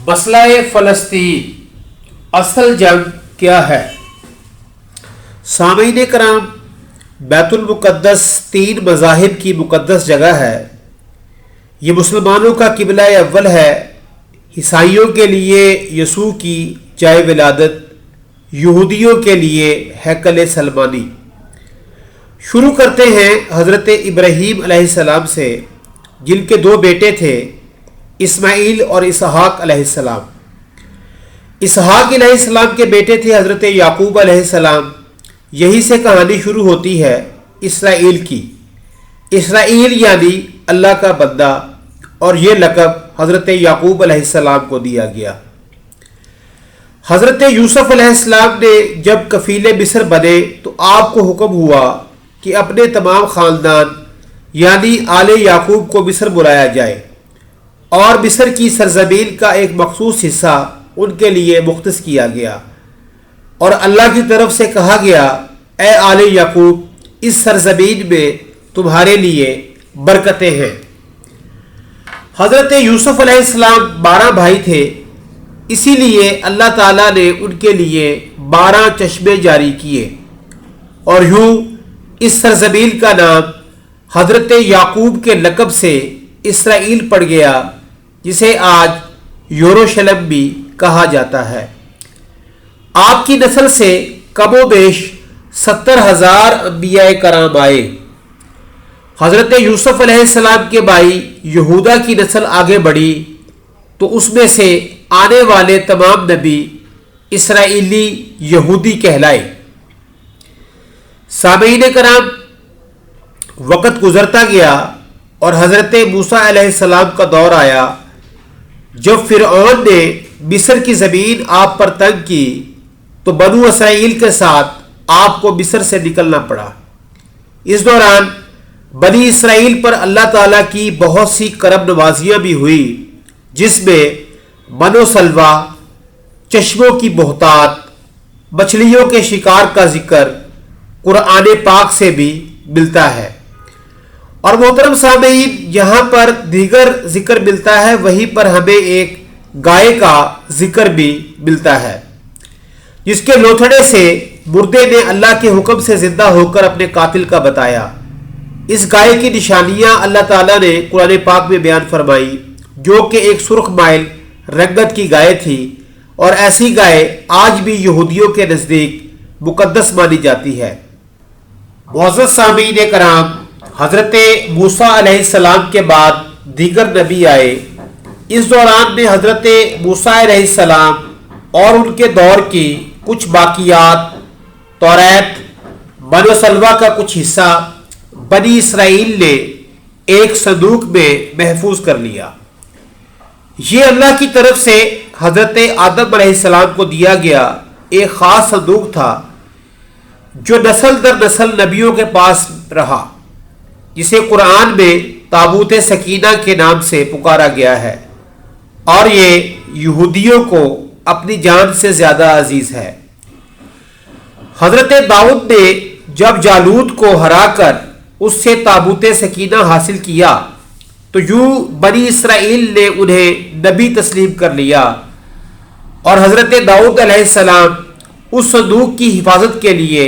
مسئلہ فلسطین اصل جنگ کیا ہے؟ سامعین کرام، بیت المقدس 3 مذاہب کی مقدس جگہ ہے۔ یہ مسلمانوں کا قبلہ اول ہے، عیسائیوں کے لیے یسوع کی جائے ولادت، یہودیوں کے لیے ہیکل سلیمانی۔ شروع کرتے ہیں حضرت ابراہیم علیہ السلام سے، جن کے 2 بیٹے تھے، اسماعیل اور اسحاق علیہ السلام۔ اسحاق علیہ السلام کے بیٹے تھے حضرت یعقوب علیہ السلام۔ یہی سے کہانی شروع ہوتی ہے اسرائیل کی۔ اسرائیل یعنی اللہ کا بندہ، اور یہ لقب حضرت یعقوب علیہ السلام کو دیا گیا۔ حضرت یوسف علیہ السلام نے جب کفیل مصر بنے تو آپ کو حکم ہوا کہ اپنے تمام خاندان یعنی آل یعقوب کو مصر بلایا جائے، اور مصر کی سرزمین کا ایک مخصوص حصہ ان کے لیے مختص کیا گیا، اور اللہ کی طرف سے کہا گیا، اے آل یعقوب، اس سرزمین میں تمہارے لیے برکتیں ہیں۔ حضرت یوسف علیہ السلام 12 بھائی تھے، اسی لیے اللہ تعالیٰ نے ان کے لیے 12 چشمے جاری کیے، اور یوں اس سرزمین کا نام حضرت یعقوب کے لقب سے اسرائیل پڑ گیا، جسے آج یروشلم بھی کہا جاتا ہے۔ آپ کی نسل سے کم و بیش 70,000 انبیاء کرام آئے۔ حضرت یوسف علیہ السلام کے بھائی یہودا کی نسل آگے بڑھی تو اس میں سے آنے والے تمام نبی اسرائیلی یہودی کہلائے۔ سامعین کرام، وقت گزرتا گیا اور حضرت موسیٰ علیہ السلام کا دور آیا، جب فرعون نے مصر کی زمین آپ پر تنگ کی تو بنو اسرائیل کے ساتھ آپ کو مصر سے نکلنا پڑا۔ اس دوران بنی اسرائیل پر اللہ تعالیٰ کی بہت سی کرم نوازیاں بھی ہوئی، جس میں من و سلوہ، چشموں کی بہتات، مچھلیوں کے شکار کا ذکر قرآن پاک سے بھی ملتا ہے۔ اور محترم سامعین، جہاں پر دیگر ذکر ملتا ہے وہیں پر ہمیں ایک گائے کا ذکر بھی ملتا ہے، جس کے لوتھڑے سے مردے نے اللہ کے حکم سے زندہ ہو کر اپنے قاتل کا بتایا۔ اس گائے کی نشانیاں اللہ تعالیٰ نے قرآن پاک میں بیان فرمائی، جو کہ ایک سرخ مائل رنگت کی گائے تھی، اور ایسی گائے آج بھی یہودیوں کے نزدیک مقدس مانی جاتی ہے۔ معزز سامعین کرام، حضرت موسیٰ علیہ السلام کے بعد دیگر نبی آئے۔ اس دوران میں حضرت موسیٰ علیہ السلام اور ان کے دور کی کچھ باقیات، توریت، من و سلوہ کا کچھ حصہ بنی اسرائیل نے ایک صندوق میں محفوظ کر لیا۔ یہ اللہ کی طرف سے حضرت آدم علیہ السلام کو دیا گیا ایک خاص صندوق تھا، جو نسل در نسل نبیوں کے پاس رہا، جسے قرآن میں تابوت سکینہ کے نام سے پکارا گیا ہے، اور یہ یہودیوں کو اپنی جان سے زیادہ عزیز ہے۔ حضرت داؤد نے جب جالوت کو ہرا کر اس سے تابوت سکینہ حاصل کیا تو یوں بنی اسرائیل نے انہیں نبی تسلیم کر لیا، اور حضرت داؤد علیہ السلام اس صندوق کی حفاظت کے لیے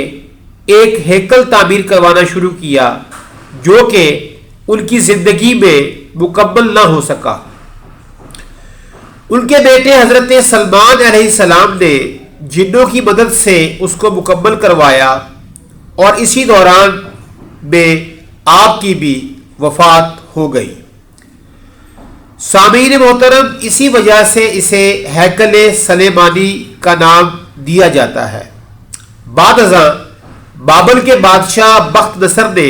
ایک ہیکل تعمیر کروانا شروع کیا، جو کہ ان کی زندگی میں مکمل نہ ہو سکا۔ ان کے بیٹے حضرت سلمان علیہ السلام نے جنوں کی مدد سے اس کو مکمل کروایا، اور اسی دوران میں آپ کی بھی وفات ہو گئی۔ سامعین محترم، اسی وجہ سے اسے ہیکل سلیمانی کا نام دیا جاتا ہے۔ بعد ازاں بابل کے بادشاہ بخت نصر نے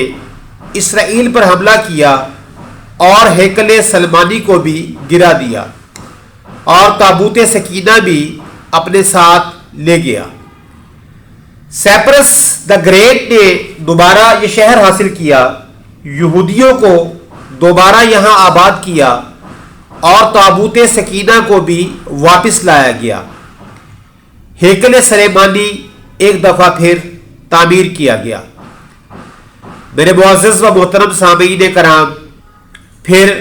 اسرائیل پر حملہ کیا اور ہیکل سلیمانی کو بھی گرا دیا، اور تابوت سکینہ بھی اپنے ساتھ لے گیا۔ سیپرس دا گریٹ نے دوبارہ یہ شہر حاصل کیا، یہودیوں کو دوبارہ یہاں آباد کیا، اور تابوت سکینہ کو بھی واپس لایا گیا۔ ہیکل سلیمانی ایک دفعہ پھر تعمیر کیا گیا۔ میرے معزز و محترم سامعین کرام، پھر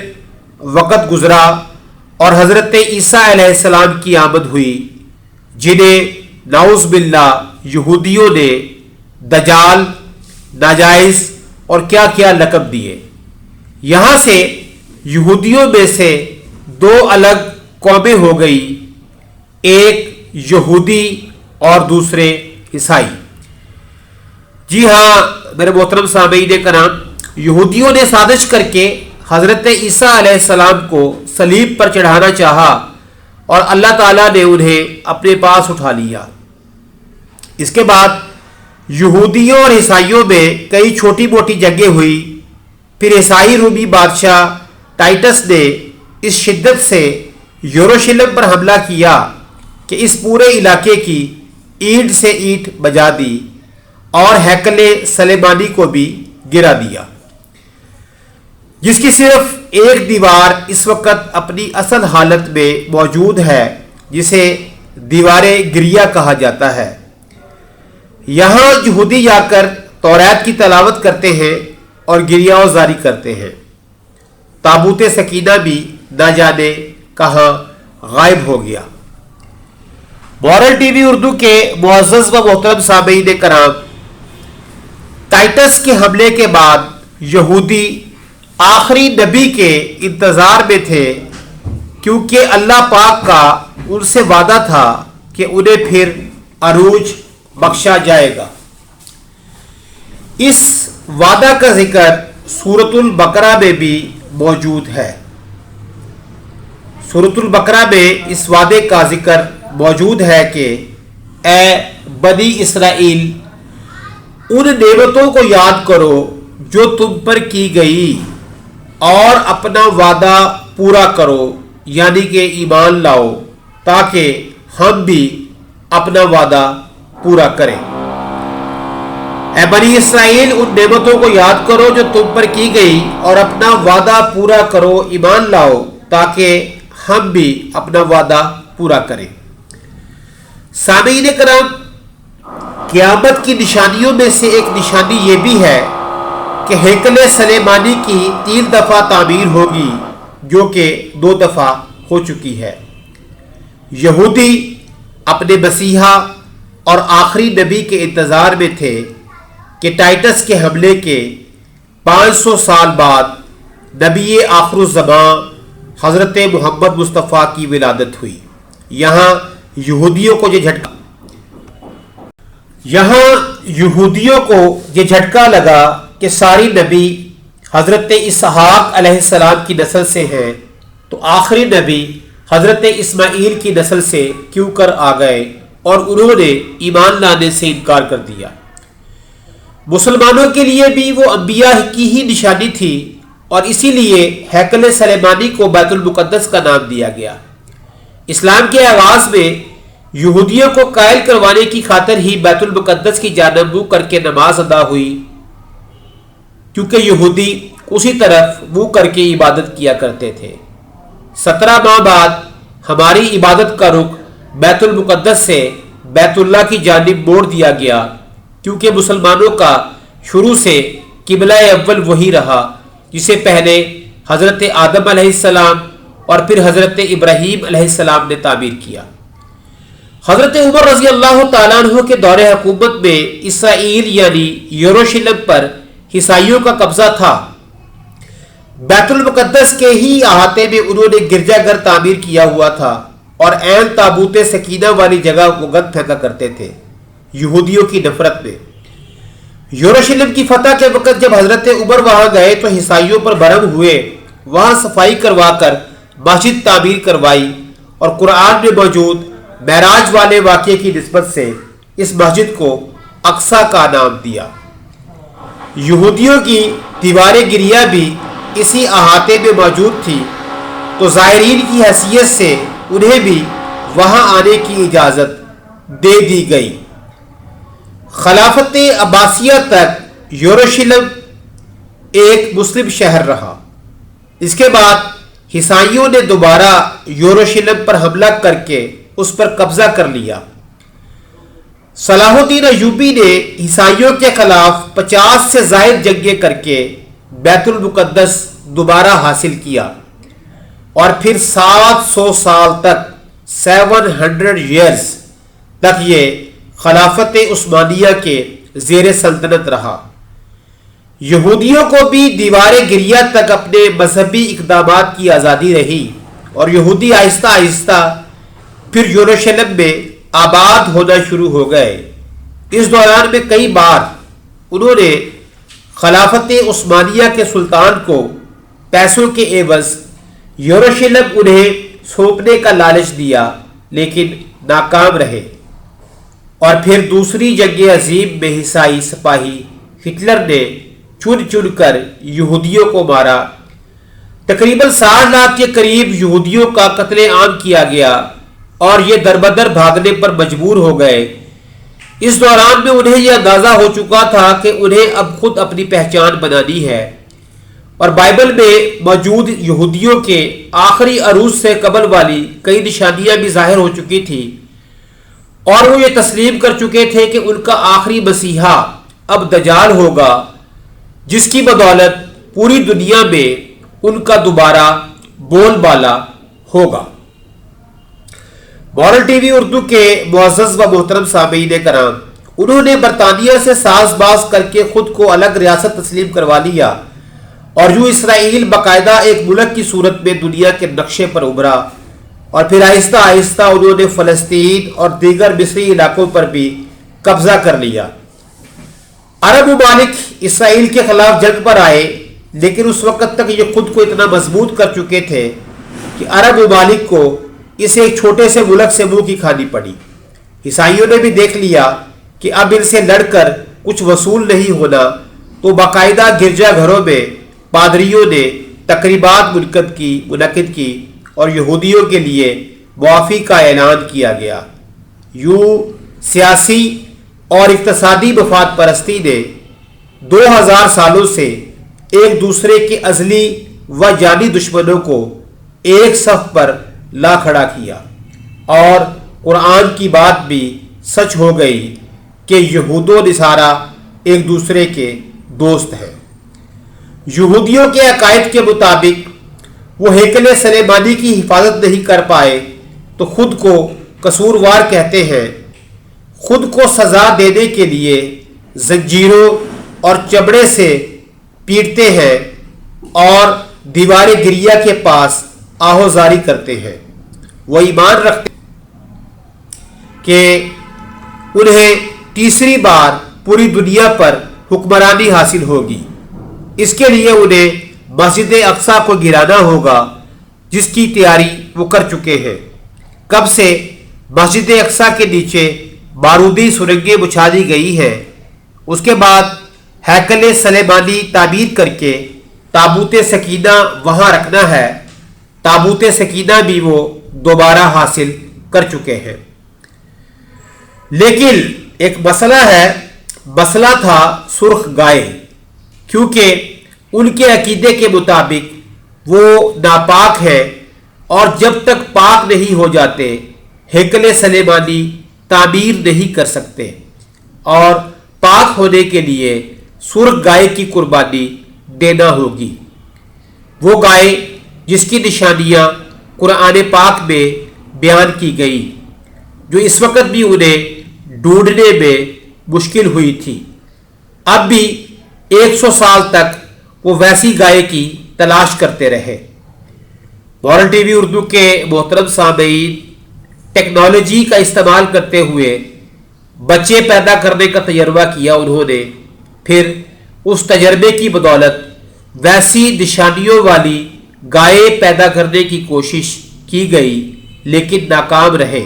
وقت گزرا اور حضرت عیسیٰ علیہ السلام کی آمد ہوئی، جنہیں نعوذ باللہ یہودیوں نے دجال، ناجائز اور کیا کیا لقب دیے۔ یہاں سے یہودیوں میں سے دو الگ قومیں ہو گئی، ایک یہودی اور دوسرے عیسائی۔ جی ہاں میرے محترم سامعین کرام، یہودیوں نے سازش کر کے حضرت عیسیٰ علیہ السلام کو صلیب پر چڑھانا چاہا اور اللہ تعالیٰ نے انہیں اپنے پاس اٹھا لیا۔ اس کے بعد یہودیوں اور عیسائیوں میں کئی چھوٹی موٹی جنگیں ہوئی۔ پھر عیسائی رومی بادشاہ ٹائٹس نے اس شدت سے یروشلم پر حملہ کیا کہ اس پورے علاقے کی اینٹ سے اینٹ بجا دی اور ہیکل سلیمانی کو بھی گرا دیا، جس کی صرف ایک دیوار اس وقت اپنی اصل حالت میں موجود ہے، جسے دیوار گریا کہا جاتا ہے۔ یہاں یہودی جا کر توریت کی تلاوت کرتے ہیں اور گریہ زاری کرتے ہیں۔ تابوت سکینہ بھی نہ جانے کہاں غائب ہو گیا۔ مورل ٹی وی اردو کے معزز و محترم سامعین کرام، ٹائٹس کے حملے کے بعد یہودی آخری نبی کے انتظار میں تھے، کیونکہ اللہ پاک کا ان سے وعدہ تھا کہ انہیں پھر عروج بخشا جائے گا۔ اس وعدہ کا ذکر سورۃ البقرہ میں بھی موجود ہے۔ سورۃ البقرہ میں اس وعدے کا ذکر موجود ہے کہ اے بنی اسرائیل، ان نعمتوں کو یاد کرو جو تم پر کی گئی اور اپنا وعدہ پورا کرو، یعنی کہ ایمان لاؤ تاکہ ہم بھی اپنا وعدہ پورا کریں۔ اے بنی اسرائیل، ان نعمتوں کو یاد کرو جو تم پر کی گئی اور اپنا وعدہ پورا کرو، ایمان لاؤ تاکہ ہم بھی اپنا وعدہ پورا کریں۔ سامعین کرام، قیامت کی نشانیوں میں سے ایک نشانی یہ بھی ہے کہ ہیکل سلیمانی کی 3 دفعہ تعمیر ہوگی، جو کہ 2 دفعہ ہو چکی ہے۔ یہودی اپنے مسیحا اور آخری نبی کے انتظار میں تھے کہ ٹائٹس کے حملے کے 500 سال بعد نبی آخر الزماں حضرت محمد مصطفیٰ کی ولادت ہوئی۔ یہاں یہودیوں کو یہ جھٹکا لگا کہ ساری نبی حضرت اسحاق علیہ السلام کی نسل سے ہیں، تو آخری نبی حضرت اسماعیل کی نسل سے کیوں کر آ گئے، اور انہوں نے ایمان لانے سے انکار کر دیا۔ مسلمانوں کے لیے بھی وہ انبیاء کی ہی نشانی تھی، اور اسی لیے ہیکل سلیمانی کو بیت المقدس کا نام دیا گیا۔ اسلام کے آغاز میں یہودیوں کو قائل کروانے کی خاطر ہی بیت المقدس کی جانب منہ کر کے نماز ادا ہوئی، کیونکہ یہودی اسی طرف منہ کر کے عبادت کیا کرتے تھے۔ 17 ماہ بعد ہماری عبادت کا رخ بیت المقدس سے بیت اللہ کی جانب موڑ دیا گیا، کیونکہ مسلمانوں کا شروع سے قبلہ اول وہی رہا، جسے پہلے حضرت آدم علیہ السلام اور پھر حضرت ابراہیم علیہ السلام نے تعمیر کیا۔ حضرت عمر رضی اللہ تعالیٰ عنہ کے دور حکومت میں اسرائیل یعنی یروشلم پر عیسائیوں کا قبضہ تھا۔ بیت المقدس کے ہی احاطے میں انہوں نے گرجا گھر تعمیر کیا ہوا تھا اور عین تابوت سکینہ والی جگہ کو گند پھینکا کرتے تھے، یہودیوں کی نفرت میں۔ یروشلم کی فتح کے وقت جب حضرت عمر وہاں گئے تو عیسائیوں پر برہم ہوئے، وہاں صفائی کروا کر مسجد تعمیر کروائی، اور قرآن میں موجود معراج والے واقعے کی نسبت سے اس مسجد کو اقصی کا نام دیا۔ یہودیوں کی دیوار گریہ بھی اسی احاطے میں موجود تھی، تو زائرین کی حیثیت سے انہیں بھی وہاں آنے کی اجازت دے دی گئی۔ خلافت عباسیہ تک یروشلم ایک مسلم شہر رہا۔ اس کے بعد عیسائیوں نے دوبارہ یروشلم پر حملہ کر کے اس پر قبضہ کر لیا۔ صلاح الدین ایوبی نے عیسائیوں کے خلاف 50 سے زائد جنگیں کر کے بیت المقدس دوبارہ حاصل کیا۔ اور پھر 700 سال تک 700 ایئرز تک یہ خلافت عثمانیہ کے زیر سلطنت رہا۔ یہودیوں کو بھی دیوار گریہ تک اپنے مذہبی اقدامات کی آزادی رہی اور یہودی آہستہ آہستہ پھر یروشلم میں آباد ہونا شروع ہو گئے۔ اس دوران میں کئی بار انہوں نے خلافت عثمانیہ کے سلطان کو پیسوں کے عوض یروشلم انہیں سونپنے کا لالچ دیا، لیکن ناکام رہے، اور پھر دوسری جنگ عظیم میں عیسائی سپاہی ہٹلر نے چن چن کر یہودیوں کو مارا۔ تقریباً 60 لاکھ کے قریب یہودیوں کا قتل عام کیا گیا اور یہ دربدر بھاگنے پر مجبور ہو گئے۔ اس دوران میں انہیں یہ اندازہ ہو چکا تھا کہ انہیں اب خود اپنی پہچان بنانی ہے، اور بائبل میں موجود یہودیوں کے آخری عروج سے قبل والی کئی نشانیاں بھی ظاہر ہو چکی تھی، اور وہ یہ تسلیم کر چکے تھے کہ ان کا آخری مسیحا اب دجال ہوگا، جس کی بدولت پوری دنیا میں ان کا دوبارہ بول بالا ہوگا۔ مورل ٹی وی اردو کے معزز و محترم سامعین کرام، انہوں نے برطانیہ سے ساز باز کر کے خود کو الگ ریاست تسلیم کروا لیا، اور یوں اسرائیل باقاعدہ ایک ملک کی صورت میں دنیا کے نقشے پر ابھرا، اور پھر آہستہ آہستہ انہوں نے فلسطین اور دیگر مصری علاقوں پر بھی قبضہ کر لیا۔ عرب ممالک اسرائیل کے خلاف جنگ پر آئے، لیکن اس وقت تک یہ خود کو اتنا مضبوط کر چکے تھے کہ عرب ممالک کو اسے ایک چھوٹے سے ملک سے منہ کی کھانی پڑی۔ عیسائیوں نے بھی دیکھ لیا کہ اب ان سے لڑ کر کچھ وصول نہیں ہونا، تو باقاعدہ گرجا گھروں میں پادریوں نے تقریبات منعقد کی اور یہودیوں کے لیے معافی کا اعلان کیا گیا۔ یوں سیاسی اور اقتصادی مفاد پرستی نے 2000 سالوں سے ایک دوسرے کے ازلی و جانی دشمنوں کو ایک صف پر لا کھڑا کیا، اور قرآن کی بات بھی سچ ہو گئی کہ یہود و نصارہ ایک دوسرے کے دوست ہیں۔ یہودیوں کے عقائد کے مطابق وہ ہیکل سلیمانی کی حفاظت نہیں کر پائے تو خود کو قصوروار کہتے ہیں، خود کو سزا دینے کے لیے زنجیروں اور چمڑے سے پیٹتے ہیں اور دیوار گریہ کے پاس آہوزاری کرتے ہیں۔ وہ ایمان رکھتے ہیں کہ انہیں تیسری بار پوری دنیا پر حکمرانی حاصل ہوگی۔ اس کے لیے انہیں مسجد اقصی کو گرانا ہوگا، جس کی تیاری وہ کر چکے ہیں۔ کب سے مسجد اقصی کے نیچے بارودی سرنگیں بچھا دی گئی ہیں۔ اس کے بعد ہیکل سلیمانی تعمیر کر کے تابوت سکینہ وہاں رکھنا ہے۔ تابوت سکینہ بھی وہ دوبارہ حاصل کر چکے ہیں، لیکن ایک مسئلہ ہے۔ مسئلہ تھا سرخ گائے، کیونکہ ان کے عقیدے کے مطابق وہ ناپاک ہے، اور جب تک پاک نہیں ہو جاتے ہیکل سلیمانی تعمیر نہیں کر سکتے، اور پاک ہونے کے لیے سرخ گائے کی قربانی دینا ہوگی۔ وہ گائے جس کی نشانیاں قرآن پاک میں بیان کی گئی، جو اس وقت بھی انہیں ڈھونڈنے میں مشکل ہوئی تھی۔ اب بھی 100 سال تک وہ ویسی گائے کی تلاش کرتے رہے۔ مورل ٹی وی اردو کے محترم سامعین، ٹیکنالوجی کا استعمال کرتے ہوئے بچے پیدا کرنے کا تجربہ کیا انہوں نے، پھر اس تجربے کی بدولت ویسی نشانیوں والی گائے پیدا کرنے کی کوشش کی گئی، لیکن ناکام رہے۔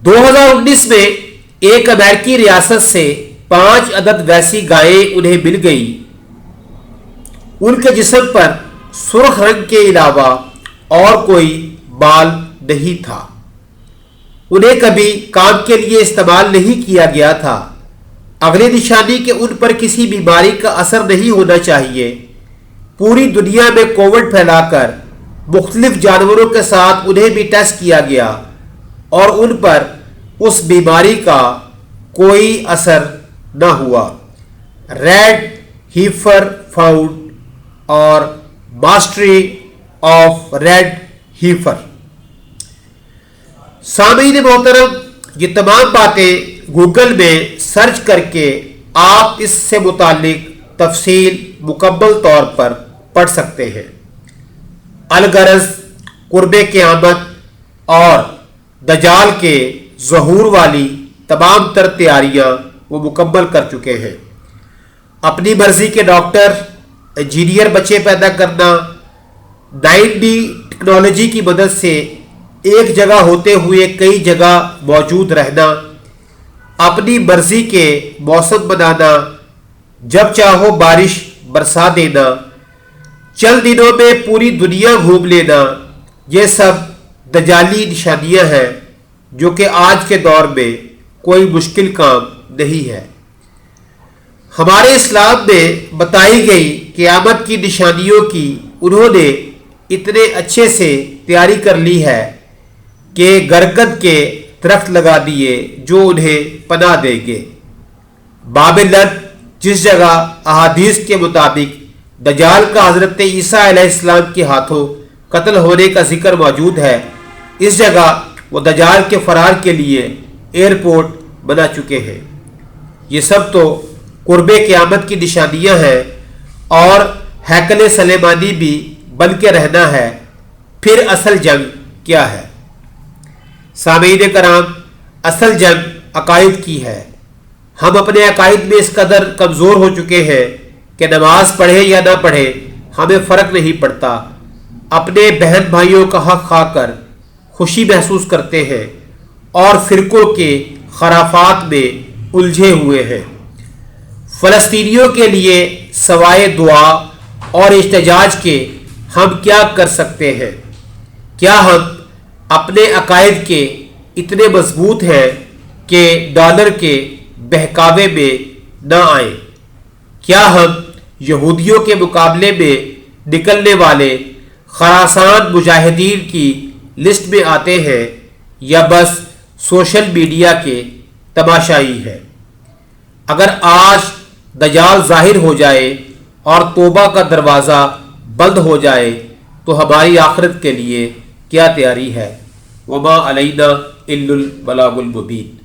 2019 میں ایک امریکی ریاست سے 5 عدد ویسی گائیں انہیں مل گئی۔ ان کے جسم پر سرخ رنگ کے علاوہ اور کوئی بال نہیں تھا۔ انہیں کبھی کام کے لیے استعمال نہیں کیا گیا تھا۔ اگلی نشانی کہ ان پر کسی بیماری کا اثر نہیں ہونا چاہیے۔ پوری دنیا میں کووڈ پھیلا کر مختلف جانوروں کے ساتھ انہیں بھی ٹیسٹ کیا گیا، اور ان پر اس بیماری کا کوئی اثر نہ ہوا۔ ریڈ ہیفر فاؤنڈ اور ماسٹری of red heifer. سامعین محترم، یہ تمام باتیں گوگل میں سرچ کر کے آپ اس سے متعلق تفصیل مکمل طور پر پڑھ سکتے ہیں۔ الغرض قرب قیامت اور دجال کے ظہور والی تمام تر تیاریاں وہ مکمل کر چکے ہیں۔ اپنی مرضی کے ڈاکٹر، انجینئر بچے پیدا کرنا، 9D ٹیکنالوجی کی مدد سے ایک جگہ ہوتے ہوئے کئی جگہ موجود رہنا، اپنی مرضی کے موسم بنانا، جب چاہو بارش برسا دینا، چند دنوں میں پوری دنیا گھوم لینا، یہ سب دجالی نشانیاں ہیں جو کہ آج کے دور میں کوئی مشکل کام نہیں ہے۔ ہمارے اسلام میں بتائی گئی قیامت کی نشانیوں کی انہوں نے اتنے اچھے سے تیاری کر لی ہے کہ گرگد کے درخت لگا دیے جو انہیں پناہ دیں گے۔ باب لد، جس جگہ احادیث کے مطابق دجال کا حضرت عیسیٰ علیہ السلام کے ہاتھوں قتل ہونے کا ذکر موجود ہے، اس جگہ وہ دجال کے فرار کے لیے ایئرپورٹ بنا چکے ہیں۔ یہ سب تو قرب قیامت کی نشانیاں ہیں، اور ہیکل سلیمانی بھی بن کے رہنا ہے۔ پھر اصل جنگ کیا ہے؟ سامعین کرام، اصل جنگ عقائد کی ہے۔ ہم اپنے عقائد میں اس قدر کمزور ہو چکے ہیں کہ نماز پڑھے یا نہ پڑھے ہمیں فرق نہیں پڑتا، اپنے بہن بھائیوں کا حق کھا کر خوشی محسوس کرتے ہیں اور فرقوں کے خرافات میں الجھے ہوئے ہیں۔ فلسطینیوں کے لیے سوائے دعا اور احتجاج کے ہم کیا کر سکتے ہیں؟ کیا ہم اپنے عقائد کے اتنے مضبوط ہیں کہ ڈالر کے بہکاوے میں نہ آئیں؟ کیا ہم یہودیوں کے مقابلے میں نکلنے والے خراسان مجاہدین کی لسٹ میں آتے ہیں، یا بس سوشل میڈیا کے تماشائی ہیں؟ اگر آج دجال ظاہر ہو جائے اور توبہ کا دروازہ بند ہو جائے تو ہماری آخرت کے لیے کیا تیاری ہے؟ وما علینا الا البلاغ المبین۔